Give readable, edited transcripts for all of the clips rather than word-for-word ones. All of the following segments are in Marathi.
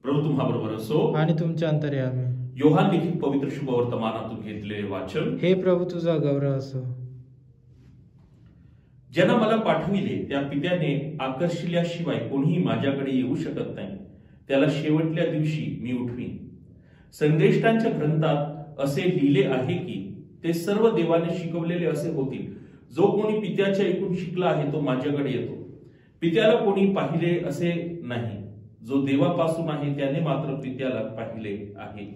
प्रभू तुम्हाबरोबर असो आणि तुमच्या अंतर्यामी. योहान लिखित पवित्र शुभवर्तमानातून घेतलेले वाचन. हे प्रभू तुझा गौरव असो. ज्यांना मला पाठविले त्या पित्याने आकर्षिल्याशिवाय कोणीही माझ्याकडे येऊ शकत नाही. त्याला शेवटल्या दिवशी मी उठवीन. संदेष्टांच्या ग्रंथात असे लिहिले आहे की ते सर्व देवाने शिकवलेले असे होतील. जो कोणी पित्याच्या ऐकून शिकला आहे तो माझ्याकडे येतो. पित्याला कोणी पाहिले असे नाही. जो देवापासून आहे त्याने मात्र पित्याला पाहिले आहे.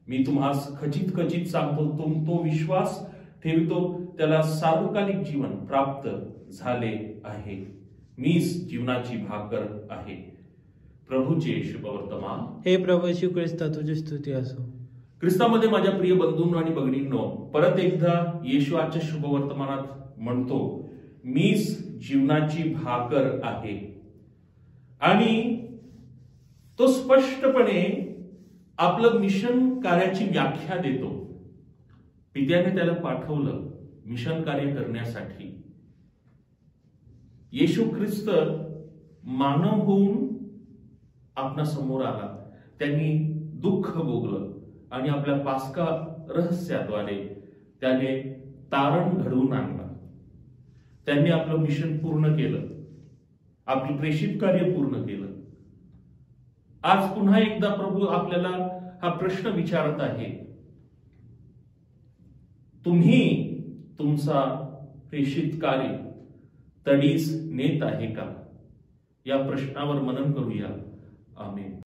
मी तुम्हास खचित खचित सांगतो, तो विश्वास ठेवतो त्याला सार्वकालिक जीवन प्राप्त झाले आहे. मीच जीवनाची भाकर आहे. प्रभूचे शुभवर्तमान. हे प्रभू येशू ख्रिस्ता तुझी स्तुती असो. ख्रिस्तामध्ये माझ्या प्रिय बंधूंनो आणि भगिनींनो, परत एकदा येशू आजच्या शुभवर्तमानात म्हणतो, मीच जीवनाची भाकर आहे. आणि तो स्पष्टपणे आपलं मिशन कार्याची व्याख्या देतो. पित्याने त्याला पाठवलं मिशन कार्य करण्यासाठी. येशू ख्रिस्त मानव होऊन आपणा समोर आला. त्यांनी दुःख भोगलं आणि आपल्या पास्का रहस्याद्वारे त्याने तारण घडवून आणलं. त्यांनी आपलं मिशन पूर्ण केलं. आपलं प्रेषित कार्य पूर्ण केलं. आज पुन्हा एकदा प्रभू आपल्याला हा प्रश्न विचारत आहे, तुम्ही तुमचा प्रेषित कार्य तडीस नेत आहे का? या प्रश्नावर मनन करूया. आमेन.